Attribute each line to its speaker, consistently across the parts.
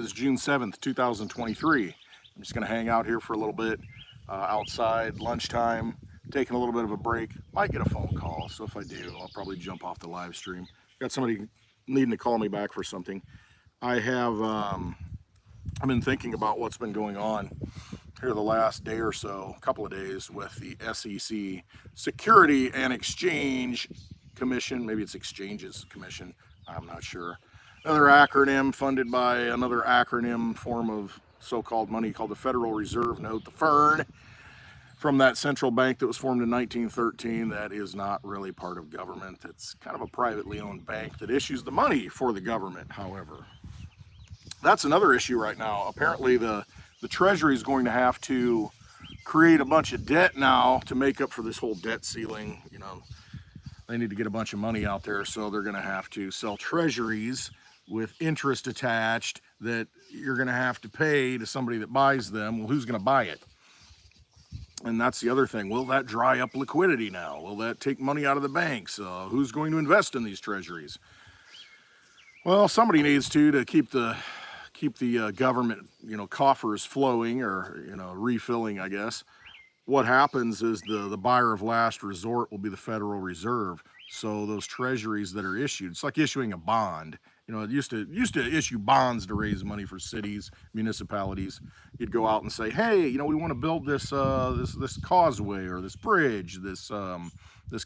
Speaker 1: Is June 7th, 2023. I'm just going to hang out here for a little bit outside, lunchtime, taking a little bit of a break. Might get a phone call, so if I do, I'll probably jump off the live stream. Got somebody needing to call me back for something. I've been thinking about what's been going on here the last day or so, a couple of days, with the SEC, Security and Exchange Commission. Maybe it's Exchanges Commission, I'm not sure. Another acronym funded by another acronym form of so-called money called the Federal Reserve Note, the FERN, from that central bank that was formed in 1913 that is not really part of government. It's kind of a privately owned bank that issues the money for the government, however. That's another issue right now. Apparently the Treasury is going to have to create a bunch of debt now to make up for this whole debt ceiling. You know, they need to get a bunch of money out there, so they're going to have to sell treasuries with interest attached that you're going to have to pay to somebody that buys them. Well, who's going to buy it? And that's the other thing. Will that dry up liquidity now? Will that take money out of the banks? Who's going to invest in these treasuries? Well, somebody needs to keep the government, coffers flowing, or refilling, I guess. What happens is the buyer of last resort will be the Federal Reserve. So those treasuries that are issued, it's like issuing a bond. It used to issue bonds to raise money for cities, municipalities. You'd go out and say, hey, we want to build this this causeway or this bridge, this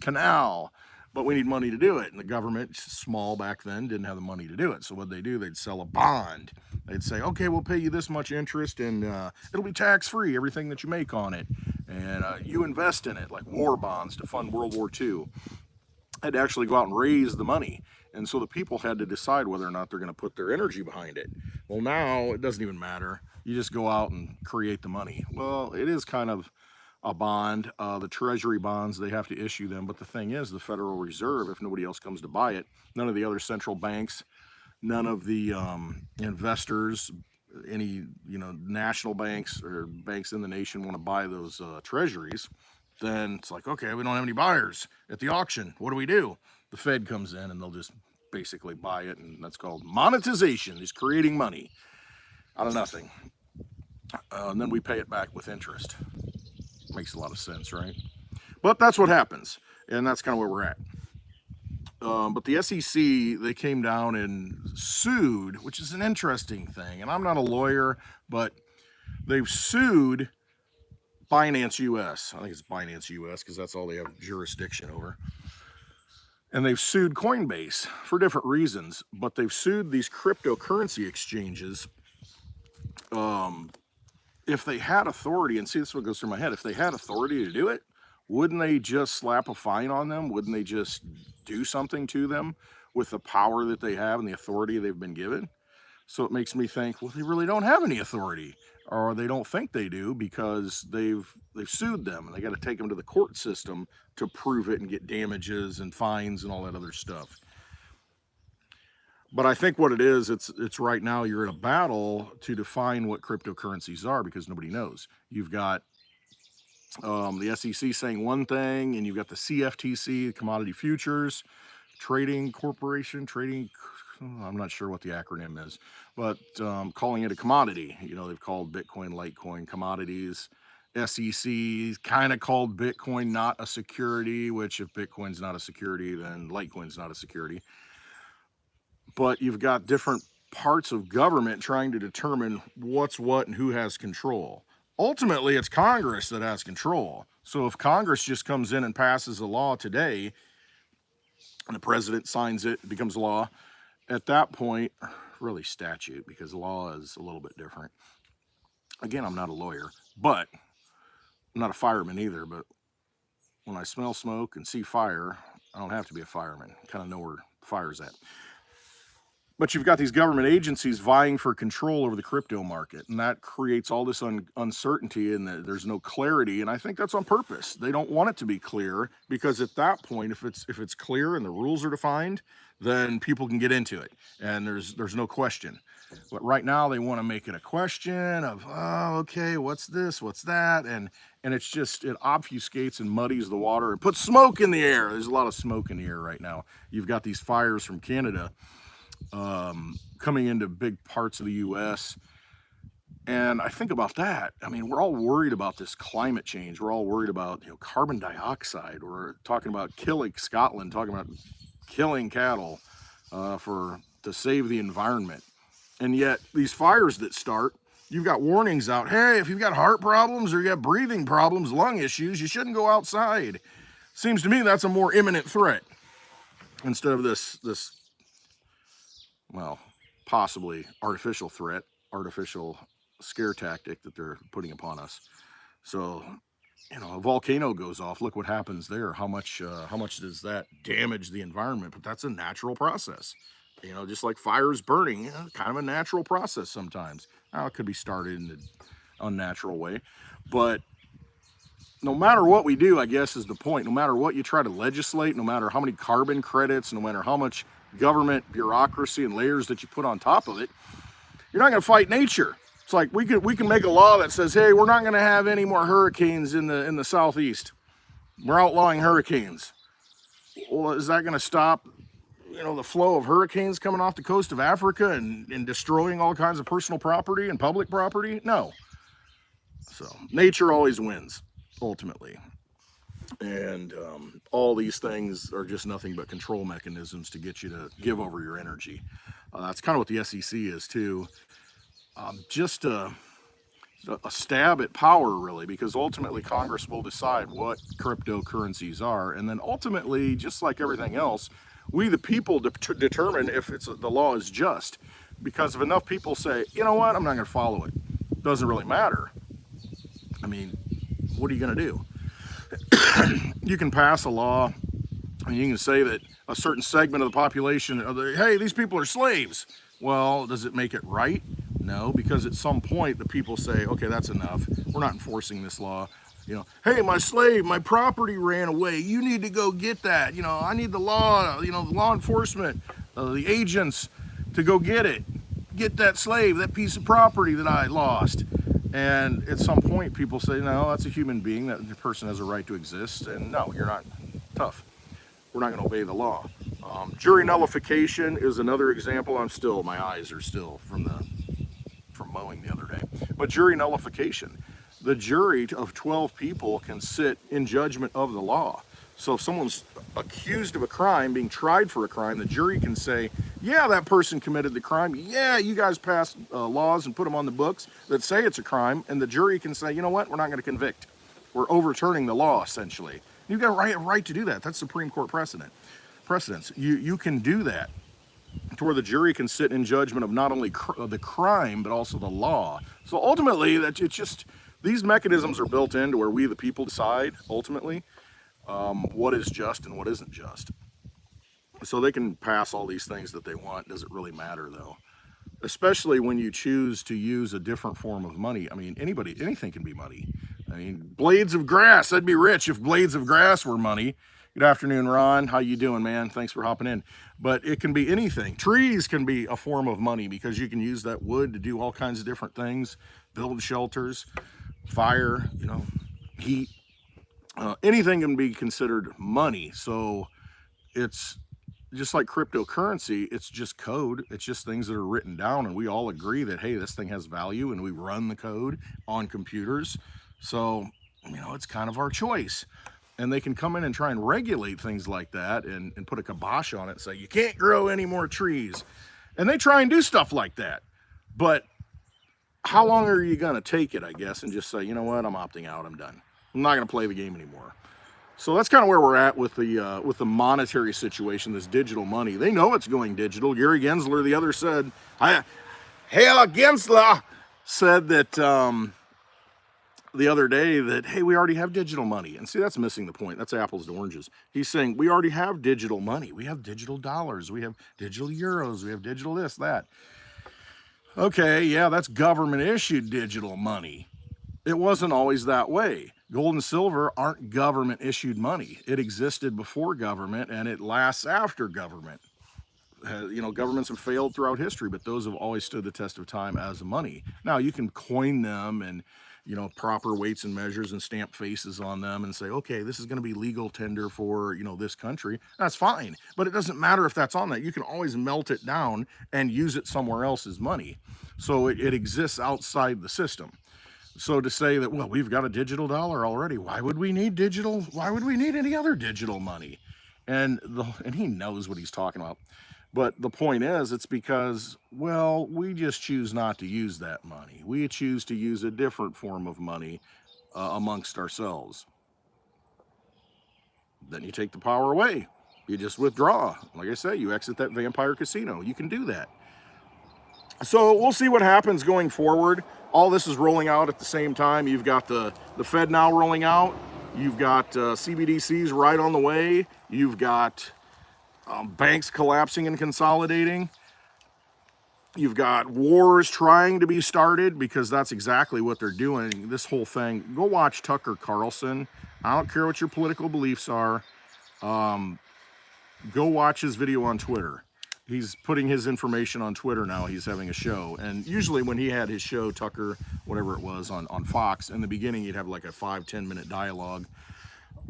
Speaker 1: canal, but we need money to do it. And the government, small back then, didn't have the money to do it. So what they do, they'd sell a bond. They'd say, okay, we'll pay you this much interest, and it'll be tax-free, everything that you make on it. And you invest in it, like war bonds to fund World War II. Had to actually go out and raise the money. And so the people had to decide whether or not they're going to put their energy behind it. Well, now it doesn't even matter. You just go out and create the money. Well, it is kind of a bond. The treasury bonds, they have to issue them. But the thing is, the Federal Reserve, if nobody else comes to buy it, none of the other central banks, none of the investors, any national banks or banks in the nation want to buy those treasuries, then it's like, okay, we don't have any buyers at the auction. What do we do? The Fed comes in and they'll just basically buy it, and that's called monetization. He's creating money out of nothing. And then we pay it back with interest. Makes a lot of sense, right? But that's what happens, and that's kind of where we're at. But the SEC, they came down and sued, which is an interesting thing. And I'm not a lawyer, but they've sued Binance US. I think it's Binance US because that's all they have jurisdiction over. And they've sued Coinbase for different reasons, but they've sued these cryptocurrency exchanges. If they had authority, and see, this is what goes through my head, if they had authority to do it, wouldn't they just slap a fine on them? Wouldn't they just do something to them with the power that they have and the authority they've been given? So it makes me think, well, they really don't have any authority, or they don't think they do because they've sued them and they got to take them to the court system to prove it and get damages and fines and all that other stuff. But I think what it is, it's right now you're in a battle to define what cryptocurrencies are because nobody knows. You've got the SEC saying one thing, and you've got the CFTC, Commodity Futures Trading Corporation, I'm not sure what the acronym is, but calling it a commodity. They've called Bitcoin, Litecoin commodities. SEC kind of called Bitcoin not a security, which if Bitcoin's not a security, then Litecoin's not a security. But you've got different parts of government trying to determine what's what and who has control. Ultimately, it's Congress that has control. So if Congress just comes in and passes a law today, and the president signs it, it becomes law, at that point, really statute, because law is a little bit different. Again, I'm not a lawyer, but I'm not a fireman either, but when I smell smoke and see fire, I don't have to be a fireman. I kind of know where fire's at. But you've got these government agencies vying for control over the crypto market, and that creates all this uncertainty, and there's no clarity. And I think that's on purpose. They don't want it to be clear because at that point, if it's clear and the rules are defined, then people can get into it, and there's no question. But right now, they want to make it a question of, oh, okay, what's this, what's that, and it's just, it obfuscates and muddies the water and puts smoke in the air. There's a lot of smoke in the air right now. You've got these fires from Canada coming into big parts of the US. And I think about that. I mean, we're all worried about this climate change. We're all worried about, carbon dioxide. We're talking about killing Scotland, talking about killing cattle to save the environment. And yet these fires that start, you've got warnings out. Hey, if you've got heart problems or you have breathing problems, lung issues, you shouldn't go outside. Seems to me that's a more imminent threat instead of this, well, possibly artificial threat, artificial scare tactic that they're putting upon us. So, a volcano goes off. Look what happens there. How much does that damage the environment? But that's a natural process. Just like fires burning, kind of a natural process sometimes. Now, it could be started in an unnatural way, but no matter what we do, I guess is the point. No matter what you try to legislate, no matter how many carbon credits, no matter how much government bureaucracy and layers that you put on top of it, you're not going to fight nature. It's like we can make a law that says, hey, we're not going to have any more hurricanes in the southeast. We're outlawing hurricanes. Well, is that going to stop, the flow of hurricanes coming off the coast of Africa and destroying all kinds of personal property and public property? No. So nature always wins, ultimately. And all these things are just nothing but control mechanisms to get you to give over your energy. That's kind of what the SEC is too. Just a stab at power, really, because ultimately Congress will decide what cryptocurrencies are, and then ultimately, just like everything else, we the people determine if the law is just. Because if enough people say, you know what, I'm not going to follow it, doesn't really matter. I mean, what are you going to do? You can pass a law, and you can say that a certain segment of the population, hey, these people are slaves. Well, does it make it right? No, because at some point the people say, okay, that's enough. We're not enforcing this law. Hey, my slave, my property ran away. You need to go get that. I need the law, the law enforcement, the agents to go get it. Get that slave, that piece of property that I lost. And at some point people say, no, that's a human being. That person has a right to exist. And no, you're not tough. We're not going to obey the law. Jury nullification is another example. My eyes are still from mowing the other day. But jury nullification, the jury of 12 people can sit in judgment of the law. So if someone's accused of a crime, being tried for a crime, the jury can say, yeah, that person committed the crime. Yeah, you guys passed laws and put them on the books that say it's a crime. And the jury can say, you know what, we're not going to convict. We're overturning the law, essentially. You've got a right to do that. That's Supreme Court precedents. You can do that, to where the jury can sit in judgment of not only the crime, but also the law. So ultimately, these mechanisms are built in to where we, the people, decide, ultimately, what is just and what isn't just. So they can pass all these things that they want. Does it really matter, though? Especially when you choose to use a different form of money. I mean, anything can be money. I mean, blades of grass. I'd be rich if blades of grass were money. Good afternoon, Ron. How you doing, man? Thanks for hopping in. But it can be anything. Trees can be a form of money because you can use that wood to do all kinds of different things, build shelters, fire, heat. Anything can be considered money. So it's just like cryptocurrency. It's just code. It's just things that are written down, and we all agree that, hey, this thing has value, and we run the code on computers. So, it's kind of our choice. And they can come in and try and regulate things like that and put a kibosh on it and say, you can't grow any more trees. And they try and do stuff like that. But how long are you going to take it, I guess, and just say, you know what, I'm opting out, I'm done. I'm not going to play the game anymore. So that's kind of where we're at with the monetary situation, this digital money. They know it's going digital. Gary Gensler, the other said, Gensler said that the other day that, hey, we already have digital money. And see, that's missing the point. That's apples to oranges. He's saying we already have digital money. We have digital dollars. We have digital euros. We have digital this, that. Okay, yeah, that's government issued digital money. It wasn't always that way. Gold and silver aren't government issued money. It existed before government and it lasts after government. you know, governments have failed throughout history, but those have always stood the test of time as money. Now you can coin them and, you know, proper weights and measures and stamp faces on them and say, okay, this is going to be legal tender for, you know, this country. That's fine. But it doesn't matter if that's on that. You can always melt it down and use it somewhere else as money. So it exists outside the system. So to say that, well, we've got a digital dollar already, why would we need digital? Why would we need any other digital money? And he knows what he's talking about. But the point is, it's because, well, we just choose not to use that money. We choose to use a different form of money amongst ourselves. Then you take the power away. You just withdraw. Like I say, you exit that vampire casino. You can do that. So we'll see what happens going forward. All this is rolling out at the same time. You've got the Fed now rolling out. You've got CBDCs right on the way. You've got banks collapsing and consolidating. You've got wars trying to be started, because that's exactly what they're doing. This whole thing. Go watch Tucker Carlson. I don't care what your political beliefs are. Go watch his video on Twitter. He's putting his information on Twitter now. He's having a show. And usually when he had his show, Tucker, whatever it was, on Fox, in the beginning he'd have like a 5-10 minute dialogue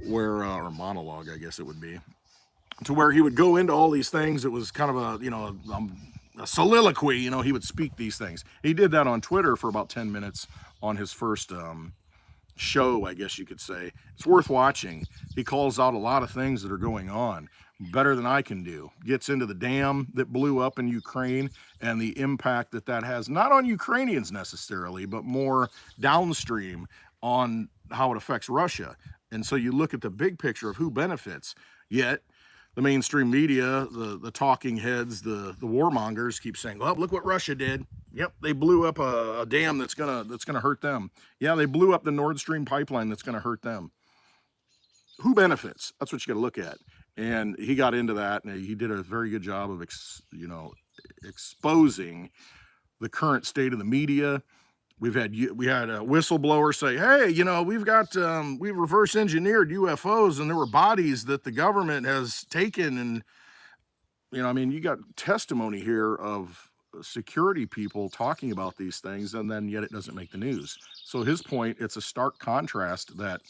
Speaker 1: where, or monologue, I guess it would be, to where he would go into all these things. It was kind of a, you know, a soliloquy, you know, he would speak these things. He did that on Twitter for about 10 minutes on his first show, I guess you could say. It's worth watching. He calls out a lot of things that are going on better than I can do. Gets into the dam that blew up in Ukraine and the impact that that has, not on Ukrainians necessarily, but more downstream on how it affects Russia. And so you look at the big picture of who benefits, yet the mainstream media, the talking heads, the warmongers keep saying, well, look what Russia did. Yep, they blew up a dam that's gonna hurt them. Yeah, they blew up the Nord Stream pipeline that's gonna hurt them. Who benefits? That's what you got to look at. And he got into that, and he did a very good job of exposing the current state of the media. We had a whistleblower say, hey, you know, we've reverse engineered UFOs, and there were bodies that the government has taken. And, you know, I mean, you got testimony here of security people talking about these things, and then yet it doesn't make the news. So his point, it's a stark contrast that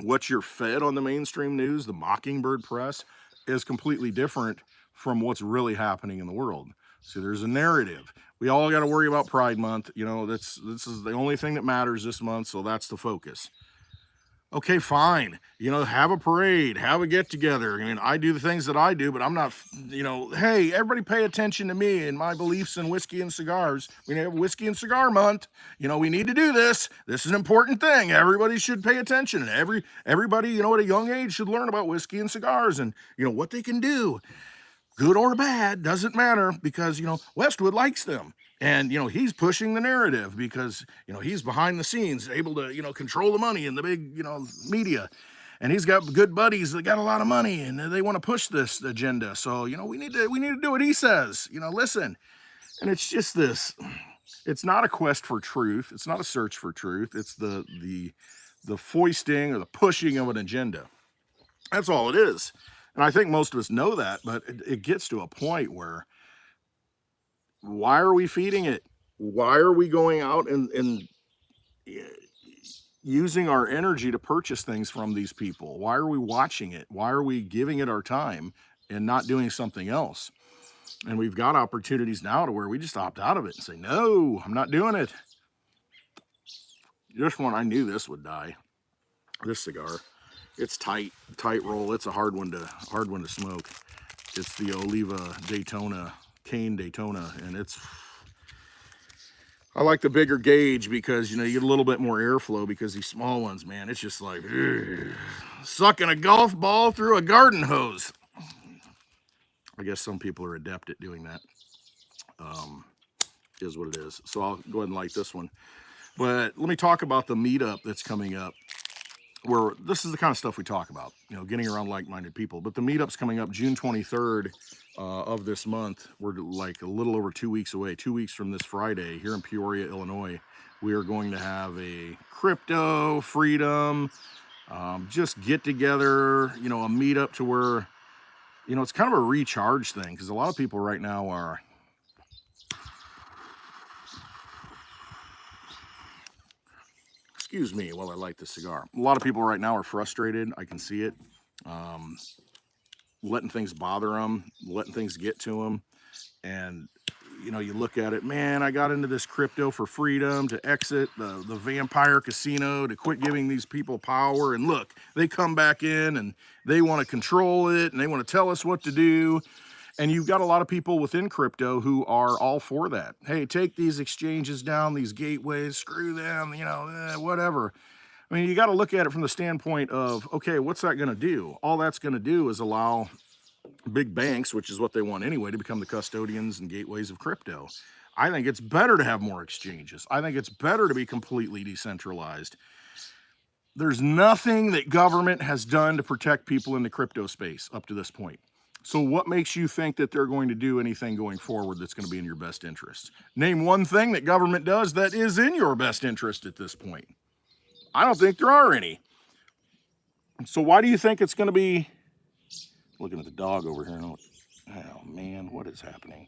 Speaker 1: what you're fed on the mainstream news, the Mockingbird press, is completely different from what's really happening in the world. See, there's a narrative. We all got to worry about Pride Month. You know, this is the only thing that matters this month, so that's the focus. Okay, fine. You know, have a parade, have a get together. I mean, I do the things that I do, but I'm not, you know, hey, everybody pay attention to me and my beliefs in whiskey and cigars. We have Whiskey and Cigar Month. You know, we need to do this. This is an important thing. Everybody should pay attention. And everybody, you know, at a young age should learn about whiskey and cigars and, you know, what they can do. Good or bad, doesn't matter, because, you know, Westwood likes them. And, you know, he's pushing the narrative because, you know, he's behind the scenes, able to, you know, control the money in the big, you know, media. And he's got good buddies that got a lot of money and they want to push this agenda. So, you know, we need to do what he says, you know, listen. And it's just this, it's not a quest for truth. It's not a search for truth. It's the foisting or the pushing of an agenda. That's all it is. And I think most of us know that, but it gets to a point where, why are we feeding it? Why are we going out and using our energy to purchase things from these people? Why are we watching it? Why are we giving it our time and not doing something else? And we've got opportunities now to where we just opt out of it and say, no, I'm not doing it. This one, I knew this would die. This cigar, it's tight roll. It's a hard one to smoke. It's the Oliva Daytona, Cane Daytona, and I like the bigger gauge because, you know, you get a little bit more airflow, because these small ones, man, it's just like sucking a golf ball through a garden hose. I guess some people are adept at doing that. Is what it is. So I'll go ahead and light this one. But let me talk about the meetup that's coming up, where this is the kind of stuff we talk about, you know, getting around like-minded people. But the meetup's coming up June 23rd of this month. We're like a little over 2 weeks away, 2 weeks from this Friday here in Peoria, Illinois. We are going to have a crypto freedom, just get together, you know, a meetup to where you know, it's kind of a recharge thing because a lot of people right now are, excuse me while I light the cigar. A lot of people right now are frustrated. I can see it. Letting things bother them, letting things get to them. And, you know, you look at it, man, I got into this crypto for freedom, to exit the vampire casino, to quit giving these people power. And look, they come back in and they want to control it and they want to tell us what to do. And you've got a lot of people within crypto who are all for that. Hey, take these exchanges down, these gateways, screw them, you know, whatever. I mean, you got to look at it from the standpoint of, okay, what's that going to do? All that's going to do is allow big banks, which is what they want anyway, to become the custodians and gateways of crypto. I think it's better to have more exchanges. I think it's better to be completely decentralized. There's nothing that government has done to protect people in the crypto space up to this point. So what makes you think that they're going to do anything going forward that's going to be in your best interest? Name one thing that government does that is in your best interest at this point. I don't think there are any. So why do you think it's going to be? Looking at the dog over here. Oh man, what is happening?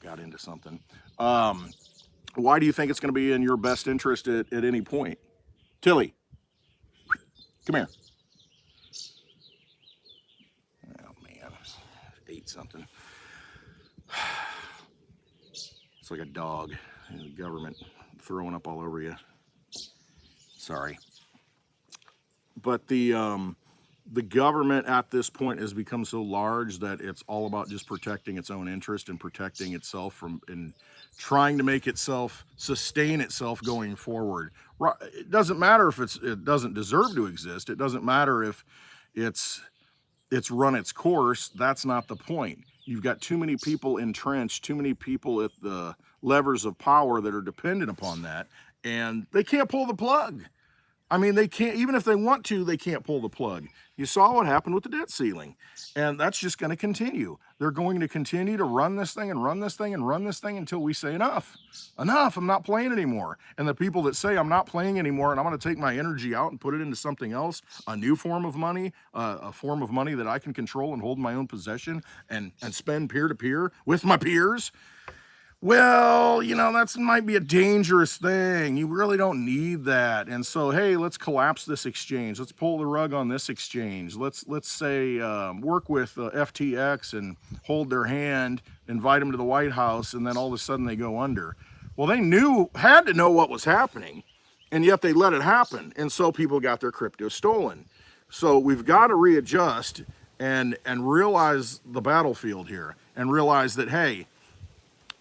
Speaker 1: Got into something. Why do you think it's going to be in your best interest at any point? Tilly, come here. Oh man, ate something. It's like a dog. The government throwing up all over you. Sorry. But the government at this point has become so large that it's all about just protecting its own interest and protecting itself from, and trying to make itself sustain itself going forward. It doesn't matter if it doesn't deserve to exist. It doesn't matter if it's run its course. That's not the point. You've got too many people entrenched, too many people at the levers of power that are dependent upon that, and they can't pull the plug. I mean, they can't, even if they want to, they can't pull the plug. You saw what happened with the debt ceiling, and that's just going to continue. They're going to continue to run this thing and run this thing and run this thing until we say enough. Enough, I'm not playing anymore. And the people that say I'm not playing anymore and I'm going to take my energy out and put it into something else, a new form of money, a form of money that I can control and hold in my own possession and spend peer-to-peer with my peers, well, you know, that might be a dangerous thing. You really don't need that. And so, hey, let's collapse this exchange. Let's pull the rug on this exchange. Let's say work with FTX and hold their hand, invite them to the White House, and then all of a sudden they go under. Well, they had to know what was happening, and yet they let it happen. And so people got their crypto stolen. So we've got to readjust and realize the battlefield here and realize that, hey,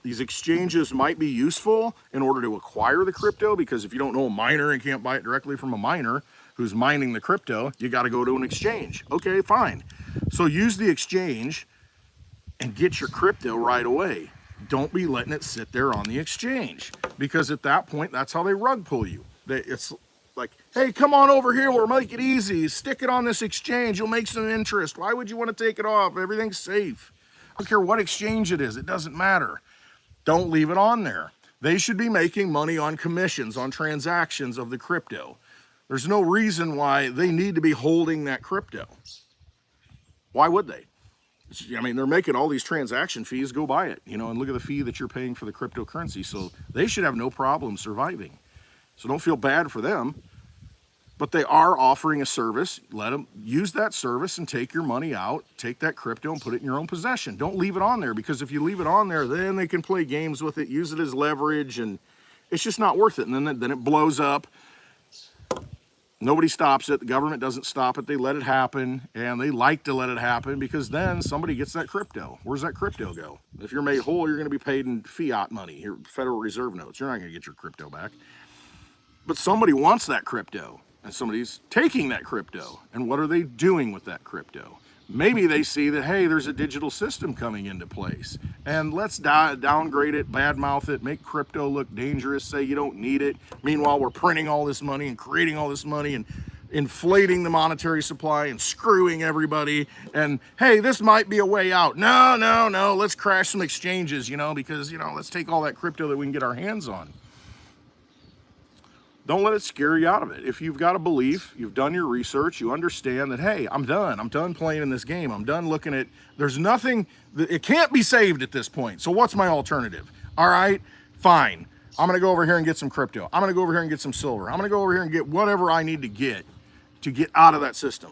Speaker 1: these exchanges might be useful in order to acquire the crypto, because if you don't know a miner and can't buy it directly from a miner who's mining the crypto, you got to go to an exchange. Okay, fine. So use the exchange and get your crypto right away. Don't be letting it sit there on the exchange, because at that point, that's how they rug pull you. It's like, hey, come on over here, we'll make it easy. Stick it on this exchange, you'll make some interest. Why would you want to take it off? Everything's safe. I don't care what exchange it is, it doesn't matter. Don't leave it on there. They should be making money on commissions, on transactions of the crypto. There's no reason why they need to be holding that crypto. Why would they? I mean, they're making all these transaction fees, go buy it, you know, and look at the fee that you're paying for the cryptocurrency. So they should have no problem surviving. So don't feel bad for them. But they are offering a service. Let them use that service and take your money out, take that crypto and put it in your own possession. Don't leave it on there, because if you leave it on there, then they can play games with it, use it as leverage, and it's just not worth it. And then it blows up. Nobody stops it. The government doesn't stop it. They let it happen, and they like to let it happen because then somebody gets that crypto. Where's that crypto go? If you're made whole, you're going to be paid in fiat money, your Federal Reserve notes. You're not going to get your crypto back. But somebody wants that crypto. And somebody's taking that crypto. And what are they doing with that crypto? Maybe they see that, hey, there's a digital system coming into place, and let's downgrade it, badmouth it, make crypto look dangerous, say you don't need it. Meanwhile, we're printing all this money and creating all this money and inflating the monetary supply and screwing everybody. And hey, this might be a way out. No, let's crash some exchanges, you know, because, you know, let's take all that crypto that we can get our hands on. Don't let it scare you out of it. If you've got a belief, you've done your research, you understand that, hey, I'm done playing in this game. I'm done looking at, there's nothing, it can't be saved at this point. So what's my alternative? All right, fine. I'm gonna go over here and get some crypto. I'm gonna go over here and get some silver. I'm gonna go over here and get whatever I need to get out of that system.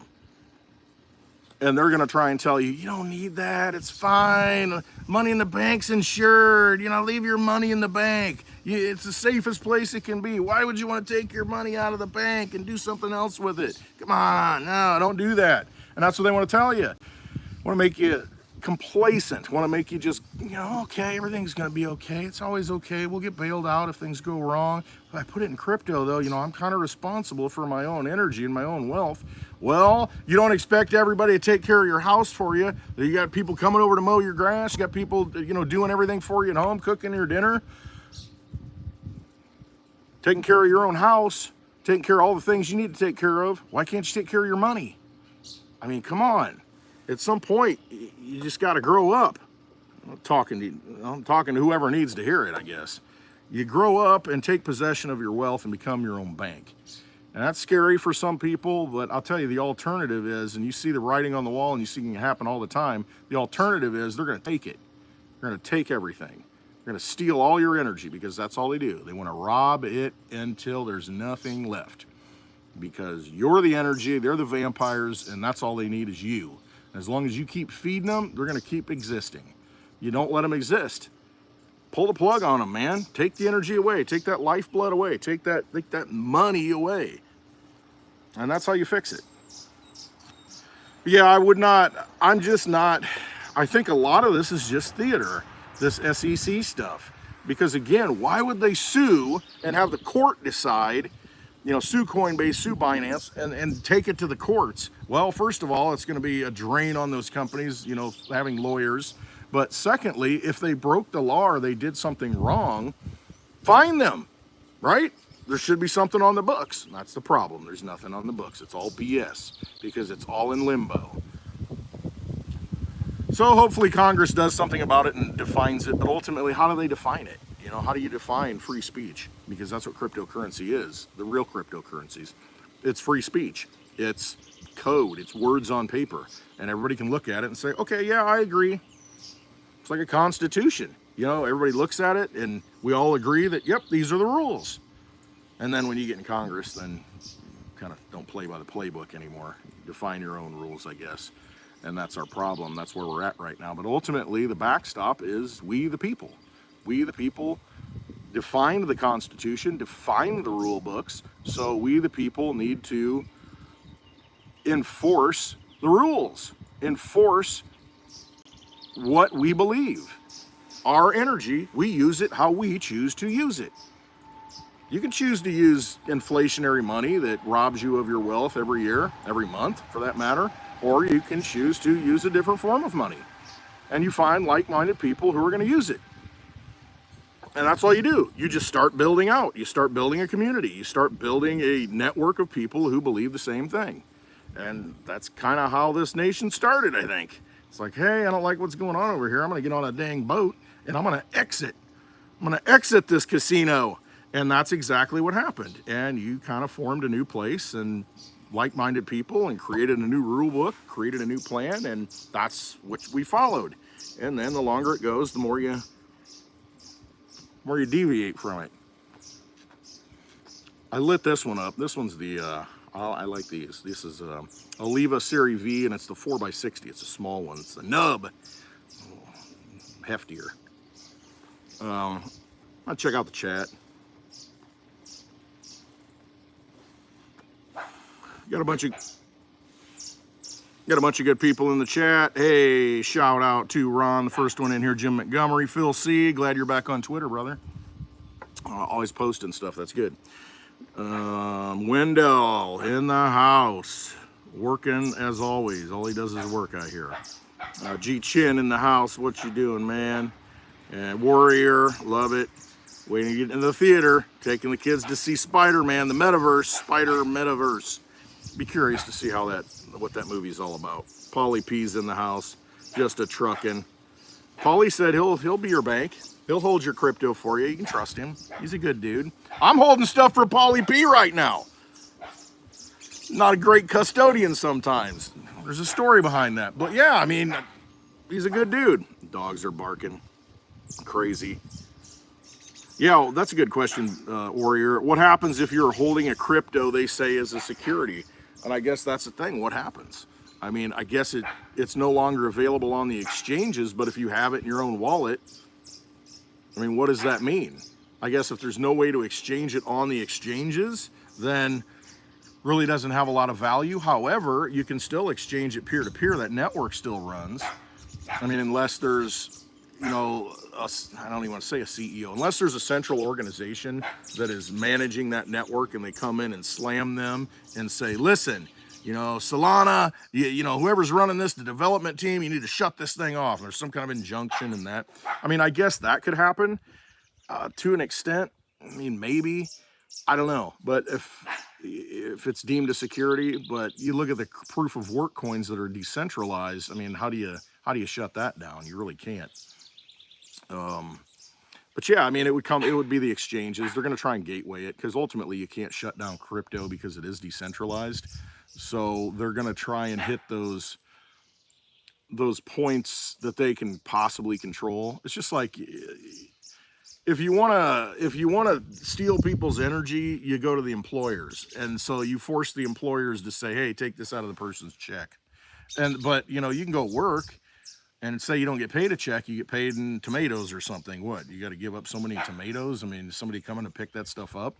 Speaker 1: And they're gonna try and tell you, you don't need that, it's fine. Money in the bank's insured, you know, leave your money in the bank. It's the safest place it can be. Why would you want to take your money out of the bank and do something else with it? Come on, no, don't do that. And that's what they want to tell you. Want to make you complacent, want to make you just, you know, okay, everything's going to be okay. It's always okay. We'll get bailed out if things go wrong. If I put it in crypto, though, you know, I'm kind of responsible for my own energy and my own wealth. Well, you don't expect everybody to take care of your house for you. You got people coming over to mow your grass. You got people, you know, doing everything for you at home, cooking your dinner, taking care of your own house, taking care of all the things you need to take care of. Why can't you take care of your money? I mean, come on. At some point, you just got to grow up. I'm talking to whoever needs to hear it, I guess. You grow up and take possession of your wealth and become your own bank. And that's scary for some people, but I'll tell you, the alternative is, and you see the writing on the wall and you see it happen all the time, the alternative is they're going to take it. They're going to take everything. They're going to steal all your energy because that's all they do. They want to rob it until there's nothing left. Because you're the energy, they're the vampires, and that's all they need is you. As long as you keep feeding them, they're going to keep existing. You don't let them exist. Pull the plug on them, man. Take the energy away. Take that lifeblood away. Take that money away. And that's how you fix it. Yeah, I'm just not, I think a lot of this is just theater, this SEC stuff. Because again, why would they sue and have the court decide, you know, sue Coinbase, sue Binance, and take it to the courts? Well, first of all, it's going to be a drain on those companies, you know, having lawyers. But secondly, if they broke the law or they did something wrong, fine them, right? There should be something on the books. That's the problem. There's nothing on the books. It's all BS because it's all in limbo. So hopefully Congress does something about it and defines it. But ultimately, how do they define it? You know, how do you define free speech? Because that's what cryptocurrency is, the real cryptocurrencies. It's free speech. It's code. It's words on paper. And everybody can look at it and say, okay, yeah, I agree. It's like a constitution. You know, everybody looks at it and we all agree that, yep, these are the rules. And then when you get in Congress, then you kind of don't play by the playbook anymore. You define your own rules, I guess. And that's our problem. That's where we're at right now. But ultimately, the backstop is we the people. We the people defined the Constitution, defined the rule books. So we the people need to enforce the rules. Enforce what we believe. Our energy, we use it how we choose to use it. You can choose to use inflationary money that robs you of your wealth every year, every month for that matter, or you can choose to use a different form of money. And you find like-minded people who are going to use it. And that's all you do. You just start building out. You start building a community. You start building a network of people who believe the same thing. And that's kind of how this nation started, I think. It's like, hey, I don't like what's going on over here. I'm going to get on a dang boat and I'm going to exit. I'm going to exit this casino. And that's exactly what happened. And you kind of formed a new place and like-minded people and created a new rule book, created a new plan, and that's what we followed. And then the longer it goes, the more you deviate from it. I lit this one up. This one's the, I like these. This is Oliva Series V, and it's the 4x60. It's a small one. It's the nub. Heftier. I'll check out the chat. Got a bunch of good people in the chat. Hey, shout out to Ron, the first one in here, Jim Montgomery, Phil C. Glad you're back on Twitter, brother. Always posting stuff. That's good. Wendell in the house, working as always. All he does is work out here. G Chin in the house. What you doing, man? And Warrior, love it. Waiting to get into the theater, taking the kids to see Spider-Man, the Metaverse, Spider-Metaverse. Be curious to see what that movie is all about. Paulie P's in the house, just a truckin'. Paulie said he'll be your bank. He'll hold your crypto for you. You can trust him. He's a good dude. I'm holding stuff for Paulie P right now. Not a great custodian sometimes. There's a story behind that. But yeah, I mean, he's a good dude. Dogs are barking. Crazy. Yeah, that's a good question, Warrior. What happens if you're holding a crypto they say is a security? And I guess that's the thing. What happens? I mean, I guess it's no longer available on the exchanges, but if you have it in your own wallet, I mean, what does that mean? I guess if there's no way to exchange it on the exchanges, then really doesn't have a lot of value. However, you can still exchange it peer-to-peer. That network still runs. I mean, unless there's, you know, I don't even want to say a CEO, unless there's a central organization that is managing that network and they come in and slam them and say, listen, you know, Solana, you know, whoever's running this, the development team, you need to shut this thing off. There's some kind of injunction in that. I mean, I guess that could happen to an extent. I mean, maybe, I don't know. But if it's deemed a security, but you look at the proof of work coins that are decentralized, I mean, how do you shut that down? You really can't. But yeah, I mean, it would be the exchanges. They're going to try and gateway it because ultimately you can't shut down crypto because it is decentralized. So they're going to try and hit those points that they can possibly control. It's just like if you want to steal people's energy, you go to the employers. And so you force the employers to say, "Hey, take this out of the person's check." But you know, you can go work and say you don't get paid a check, you get paid in tomatoes or something. What? You got to give up so many tomatoes? I mean, is somebody coming to pick that stuff up?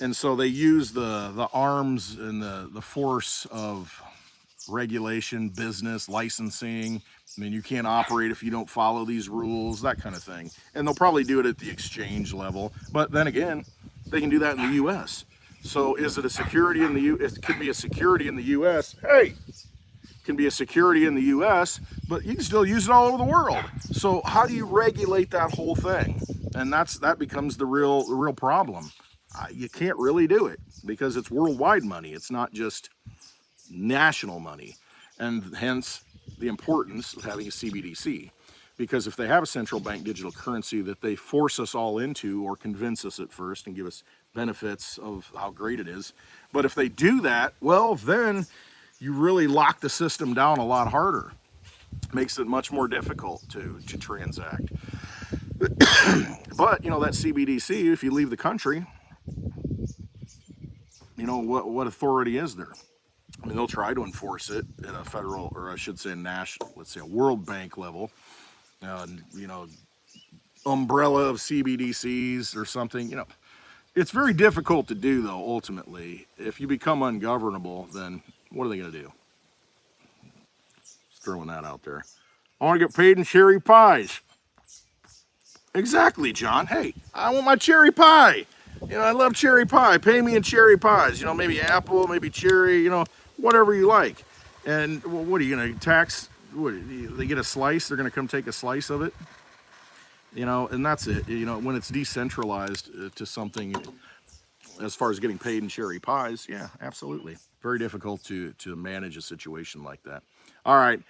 Speaker 1: And so they use the arms and the force of regulation, business, licensing. I mean, you can't operate if you don't follow these rules, that kind of thing. And they'll probably do it at the exchange level. But then again, they can do that in the U.S. So is it a security in the U.S.? It could be a security in the U.S. Hey, it can be a security in the U.S., but you can still use it all over the world. So how do you regulate that whole thing? And that becomes the real problem. You can't really do it because it's worldwide money. It's not just national money. And hence the importance of having a CBDC. Because if they have a central bank digital currency that they force us all into or convince us at first and give us benefits of how great it is, but if they do that, well, then you really lock the system down a lot harder. Makes it much more difficult to transact. But, you know, that CBDC, if you leave the country, you know, what authority is there? I mean, they'll try to enforce it at a federal, or I should say national, let's say a World Bank level, you know, umbrella of CBDCs or something. You know, it's very difficult to do, though, ultimately. If you become ungovernable, then what are they going to do? Just throwing that out there. I want to get paid in cherry pies. Exactly, John. Hey, I want my cherry pie. You know, I love cherry pie. Pay me in cherry pies. You know, maybe apple, maybe cherry, you know, whatever you like. And well, what are you going to tax? What, they get a slice? They're going to come take a slice of it? You know, and that's it. You know, when it's decentralized to something as far as getting paid in cherry pies, yeah, absolutely. Very difficult to manage a situation like that. All right.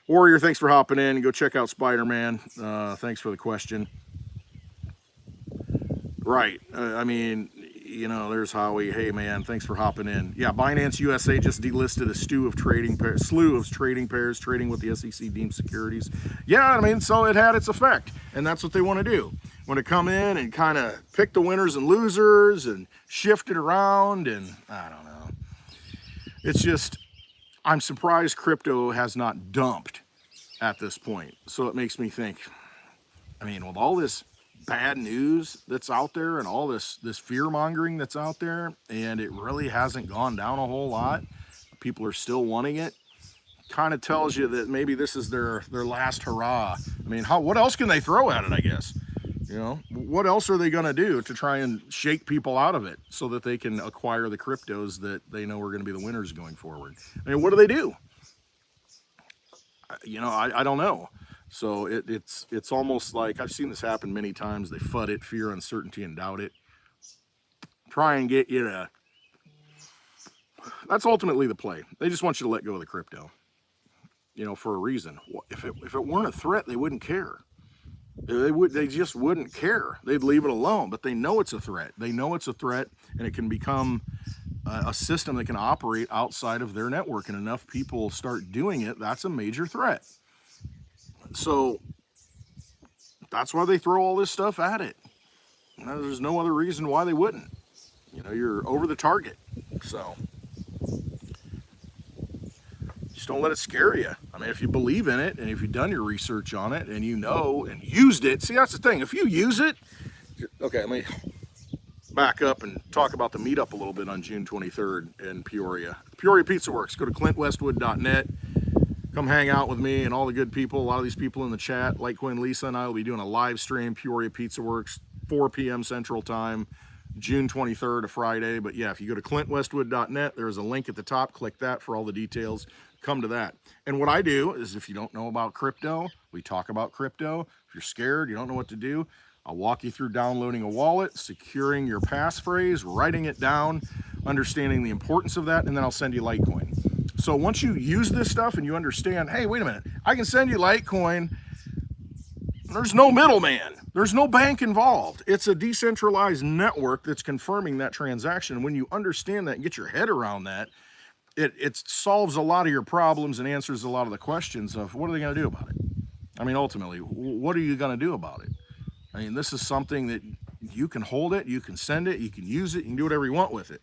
Speaker 1: Warrior, thanks for hopping in. Go check out Spider-Man. Thanks for the question. Right. I mean, you know, there's Howie. Hey, man, thanks for hopping in. Yeah, Binance USA just delisted a slew of trading pairs trading with the SEC deemed securities. Yeah, I mean, so it had its effect, and that's what they want to do. Want to come in and kind of pick the winners and losers and shift it around, and I don't know. It's just, I'm surprised crypto has not dumped at this point. So it makes me think, I mean, with all this bad news that's out there and all this fear mongering that's out there, and it really hasn't gone down a whole lot, people are still wanting it, kind of tells you that maybe this is their last hurrah. I mean, what else can they throw at it, I guess? You know, what else are they going to do to try and shake people out of it so that they can acquire the cryptos that they know are going to be the winners going forward? I mean, what do they do? You know, I don't know. So it's almost like, I've seen this happen many times. They FUD it, fear, uncertainty, and doubt it. Try and get you to, that's ultimately the play. They just want you to let go of the crypto, you know, for a reason. If it weren't a threat, they wouldn't care. They just wouldn't care. They'd leave it alone, but they know it's a threat. They know it's a threat, and it can become a system that can operate outside of their network, and enough people start doing it, that's a major threat. So that's why they throw all this stuff at it. There's no other reason why they wouldn't. You're over the target. So just don't let it scare you. I mean, if you believe in it, and if you've done your research on it, and and used it, see, that's the thing. If you use it, okay, let me back up and talk about the meetup a little bit on June 23rd in Peoria. Peoria Pizza Works. Go to clintwestwood.net. Come hang out with me and all the good people. A lot of these people in the chat, Litecoin Lisa and I will be doing a live stream, Peoria Pizza Works, 4 p.m. Central Time, June 23rd, a Friday. But yeah, if you go to clintwestwood.net, there's a link at the top. Click that for all the details. Come to that. And what I do is, if you don't know about crypto, we talk about crypto. If you're scared, you don't know what to do, I'll walk you through downloading a wallet, securing your passphrase, writing it down, understanding the importance of that, and then I'll send you Litecoin. So once you use this stuff and you understand, hey, wait a minute, I can send you Litecoin. There's no middleman. There's no bank involved. It's a decentralized network that's confirming that transaction. When you understand that and get your head around that, it solves a lot of your problems and answers a lot of the questions of what are they going to do about it? I mean, ultimately, what are you going to do about it? I mean, this is something that you can hold it, you can send it, you can use it, you can do whatever you want with it.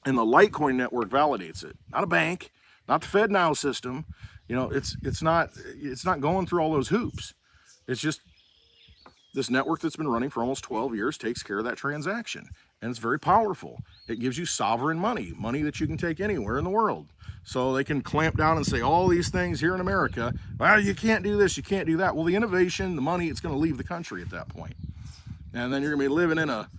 Speaker 1: And the Litecoin network validates it. Not a bank, not the FedNow system. It's not going through all those hoops. It's just this network that's been running for almost 12 years takes care of that transaction. And it's very powerful. It gives you sovereign money that you can take anywhere in the world. So they can clamp down and say all these things here in America, well, you can't do this, you can't do that. Well, the innovation, the money, it's going to leave the country at that point. And then you're going to be living in a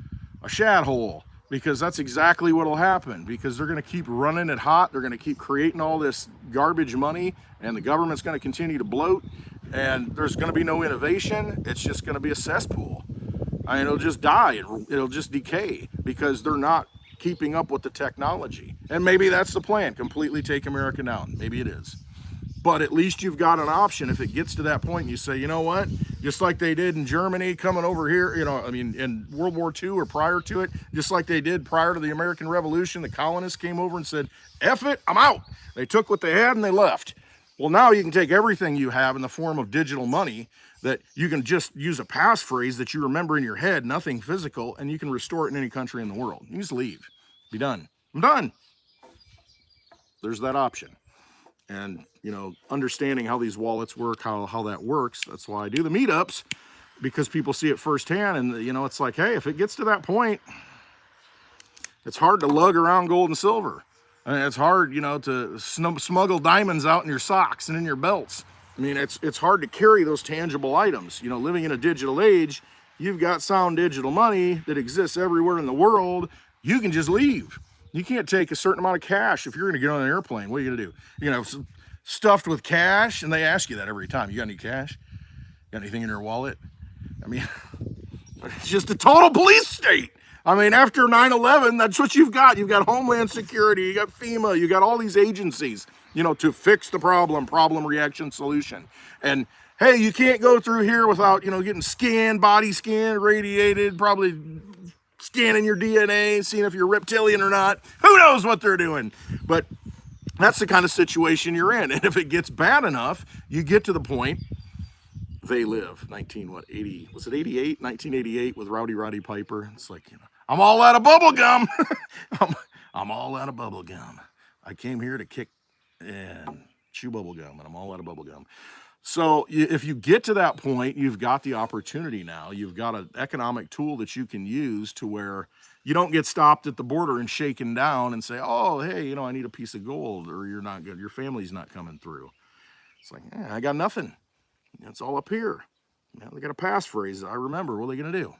Speaker 1: shad hole, because that's exactly what will happen, because they're going to keep running it hot. They're going to keep creating all this garbage money, and the government's going to continue to bloat, and there's going to be no innovation. It's just going to be a cesspool. I mean, it'll just die. It'll just decay, because they're not keeping up with the technology. And maybe that's the plan, completely take America down. Maybe it is. But at least you've got an option if it gets to that point and you say, you know what, just like they did in Germany coming over here, in World War II or prior to it, just like they did prior to the American Revolution, the colonists came over and said, F it, I'm out. They took what they had and they left. Well, now you can take everything you have in the form of digital money that you can just use a passphrase that you remember in your head, nothing physical, and you can restore it in any country in the world. You just leave, be done. I'm done. There's that option. And, understanding how these wallets work, how that works, that's why I do the meetups, because people see it firsthand. And, it's like, hey, if it gets to that point, it's hard to lug around gold and silver. I mean, it's hard, to smuggle diamonds out in your socks and in your belts. I mean, it's hard to carry those tangible items. Living in a digital age, you've got sound digital money that exists everywhere in the world. You can just leave. You can't take a certain amount of cash. If you're going to get on an airplane, what are you going to do? You're going to have stuffed with cash, and they ask you that every time. You got any cash? Got anything in your wallet? I mean, it's just a total police state. I mean, after 9/11, that's what you've got. You've got Homeland Security, you got FEMA, you got all these agencies, to fix the problem, reaction, solution. And hey, you can't go through here without, getting scanned, body scanned, radiated, probably scanning your DNA, seeing if you're reptilian or not. Who knows what they're doing? But that's the kind of situation you're in. And if it gets bad enough, you get to the point, they live, 1988 with Rowdy Piper. It's like, I'm all out of bubble gum. I'm all out of bubble gum. I came here to kick and chew bubble gum, and I'm all out of bubble gum. So if you get to that point, you've got the opportunity now. You've got an economic tool that you can use to where you don't get stopped at the border and shaken down and say, oh, hey, I need a piece of gold, or you're not good. Your family's not coming through. It's like, I got nothing. It's all up here. They got a passphrase I remember. What are they going to do?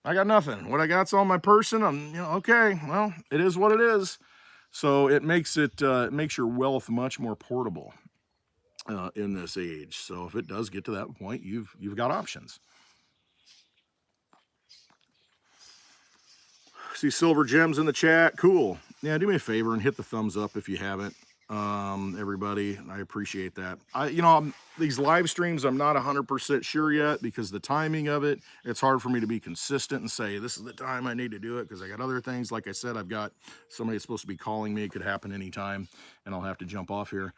Speaker 1: I got nothing. What I got's on my person. I'm, okay, well, it is what it is. So it makes your wealth much more portable in this age. So if it does get to that point, you've got options. See Silver Gems in the chat. Cool. Yeah, do me a favor and hit the thumbs up if you haven't. everybody. I appreciate that. These live streams, I'm not 100% sure yet because the timing of it, it's hard for me to be consistent and say, this is the time I need to do it because I got other things. Like I said, I've got somebody that's supposed to be calling me. It could happen anytime and I'll have to jump off here.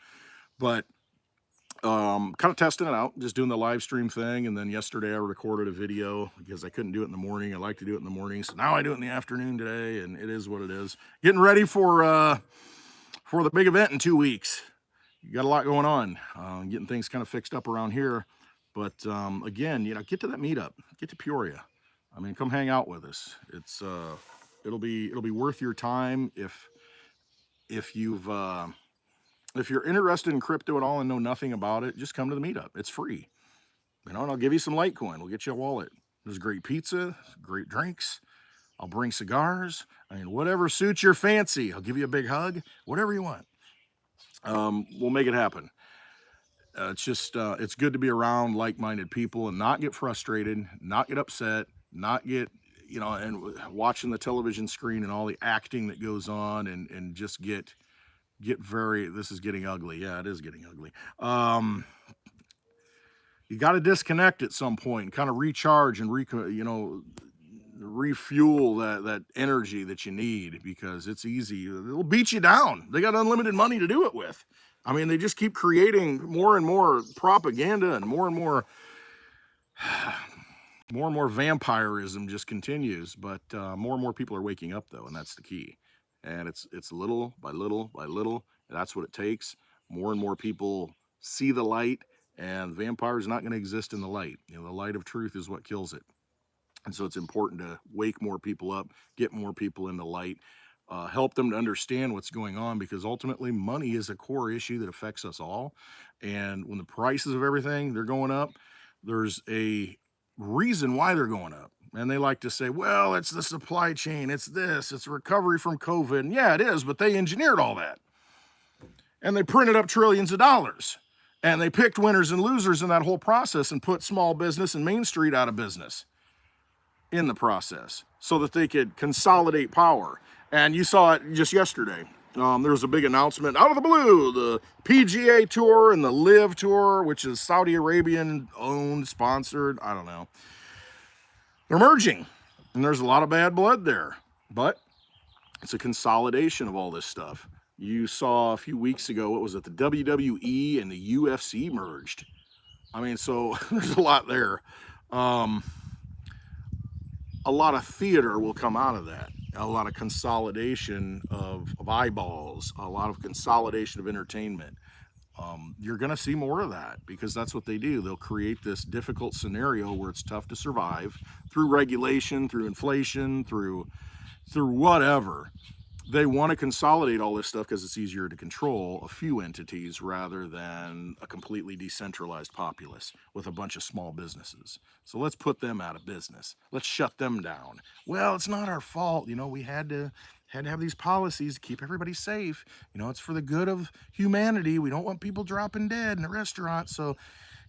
Speaker 1: But kind of testing it out, just doing the live stream thing. And then yesterday I recorded a video because I couldn't do it in the morning. I like to do it in the morning. So now I do it in the afternoon today, and it is what it is. Getting ready for the big event in 2 weeks. You got a lot going on, getting things kind of fixed up around here. But again, get to that meetup, get to Peoria. I mean, come hang out with us. It'll be worth your time if you're interested in crypto at all and know nothing about it. Just come to the meetup. It's free. And I'll give you some Litecoin. We'll get you a wallet. There's great pizza, great drinks. I'll bring cigars. I mean, whatever suits your fancy. I'll give you a big hug. Whatever you want. We'll make it happen. It's good to be around like-minded people and not get frustrated, not get upset, not get, and watching the television screen and all the acting that goes on and just get this is getting ugly. Yeah, it is getting ugly. You got to disconnect at some point, kind of recharge and refuel that energy that you need, because it's easy. It'll beat you down. They got unlimited money to do it with. I mean, they just keep creating more and more propaganda and more and more vampirism just continues. But more and more people are waking up, though, and that's the key. And it's little by little by little. That's what it takes. More and more people see the light, and vampire is not going to exist in the light. The light of truth is what kills it. And so it's important to wake more people up, get more people in the light, help them to understand what's going on, because ultimately money is a core issue that affects us all. And when the prices of everything, they're going up, there's a reason why they're going up. And they like to say, well, it's the supply chain, it's recovery from COVID. And yeah, it is, but they engineered all that. And they printed up trillions of dollars. And they picked winners and losers in that whole process and put small business and Main Street out of business in the process so that they could consolidate power. And you saw it just yesterday. There was a big announcement out of the blue, the PGA Tour and the Live Tour, which is Saudi Arabian owned, sponsored, I don't know. They're merging, and there's a lot of bad blood there, but it's a consolidation of all this stuff. You saw a few weeks ago, what was it, the WWE and the UFC merged. I mean, so there's a lot there. A lot of theater will come out of that. A lot of consolidation of eyeballs, a lot of consolidation of entertainment. You're going to see more of that, because that's what they do. They'll create this difficult scenario where it's tough to survive through regulation, through inflation, through whatever. They want to consolidate all this stuff because it's easier to control a few entities rather than a completely decentralized populace with a bunch of small businesses. So let's put them out of business. Let's shut them down. Well, it's not our fault. We had to have these policies to keep everybody safe. It's for the good of humanity. We don't want people dropping dead in the restaurant. So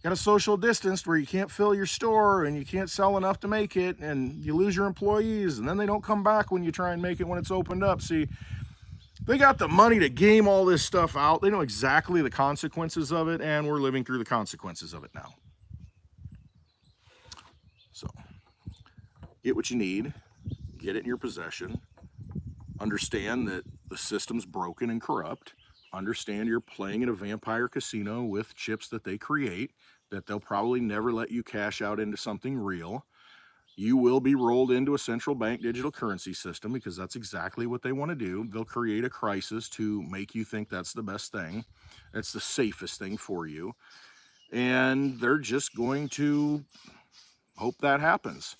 Speaker 1: got a social distance where you can't fill your store and you can't sell enough to make it, and you lose your employees, and then they don't come back when you try and make it when it's opened up. See, they got the money to game all this stuff out. They know exactly the consequences of it, and we're living through the consequences of it now. So get what you need, get it in your possession, understand that the system's broken and corrupt. Understand you're playing in a vampire casino with chips that they create, that they'll probably never let you cash out into something real. You will be rolled into a central bank digital currency system because that's exactly what they want to do. They'll create a crisis to make you think that's the best thing. It's the safest thing for you. And they're just going to hope that happens.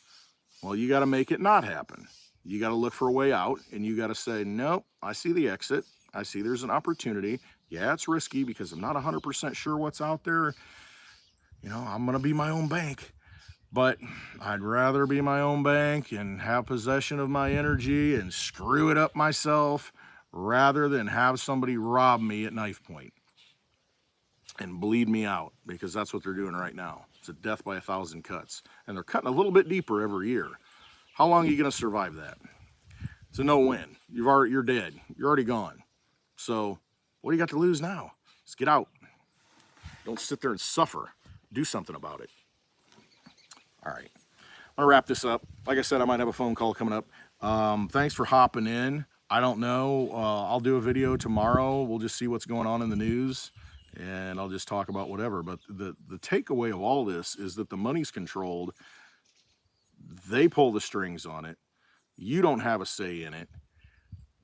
Speaker 1: Well, you got to make it not happen. You got to look for a way out, and you got to say, nope, I see the exit. I see there's an opportunity. Yeah, it's risky because I'm not 100% sure what's out there. I'm going to be my own bank, but I'd rather be my own bank and have possession of my energy and screw it up myself rather than have somebody rob me at knife point and bleed me out, because that's what they're doing right now. It's a death by 1,000 cuts, and they're cutting a little bit deeper every year. How long are you going to survive that? It's a no-win. You're dead. You're already gone. So What do you got to lose now? Let's get out. Don't sit there and suffer. Do something about it. All right. I'm gonna wrap this up. Like I said, I might have a phone call coming up. Thanks for hopping in. I don't know. I'll do a video tomorrow. We'll just see what's going on in the news, and I'll just talk about whatever. But the takeaway of all this is that the money's controlled. They pull the strings on it. You don't have a say in it,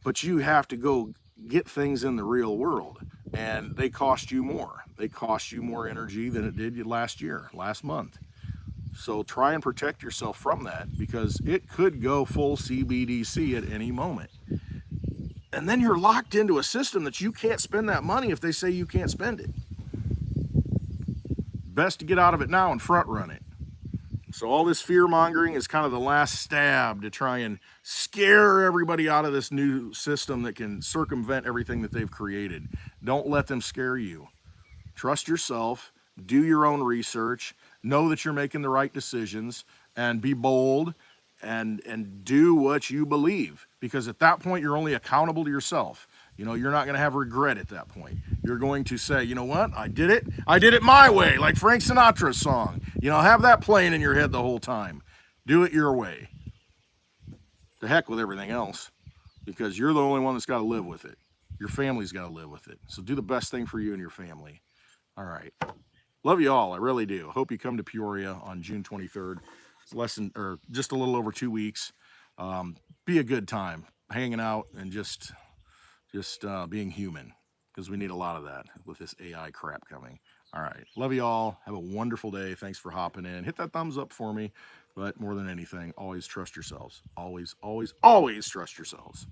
Speaker 1: but you have to go get things in the real world, and they cost you more. They cost you more energy than it did last month. So try and protect yourself from that, because it could go full CBDC at any moment. And then you're locked into a system that you can't spend that money if they say you can't spend it. Best to get out of it now and front run it. So all this fear mongering is kind of the last stab to try and scare everybody out of this new system that can circumvent everything that they've created. Don't let them scare you. Trust yourself, do your own research, know that you're making the right decisions, and be bold and do what you believe. Because at that point, you're only accountable to yourself. You know, you're not going to have regret at that point. You're going to say, you know what, I did it my way, like Frank Sinatra's song. You know, have that playing in your head the whole time. Do it your way. The heck with everything else, because you're the only one that's got to live with it. Your family's got to live with it. So do the best thing for you and your family. All right. Love you all. I really do. Hope you come to Peoria on June 23rd. It's just a little over 2 weeks. Be a good time hanging out and just being human, because we need a lot of that with this AI crap coming. All right. Love you all. Have a wonderful day. Thanks for hopping in. Hit that thumbs up for me. But more than anything, always trust yourselves. Always, always, always trust yourselves.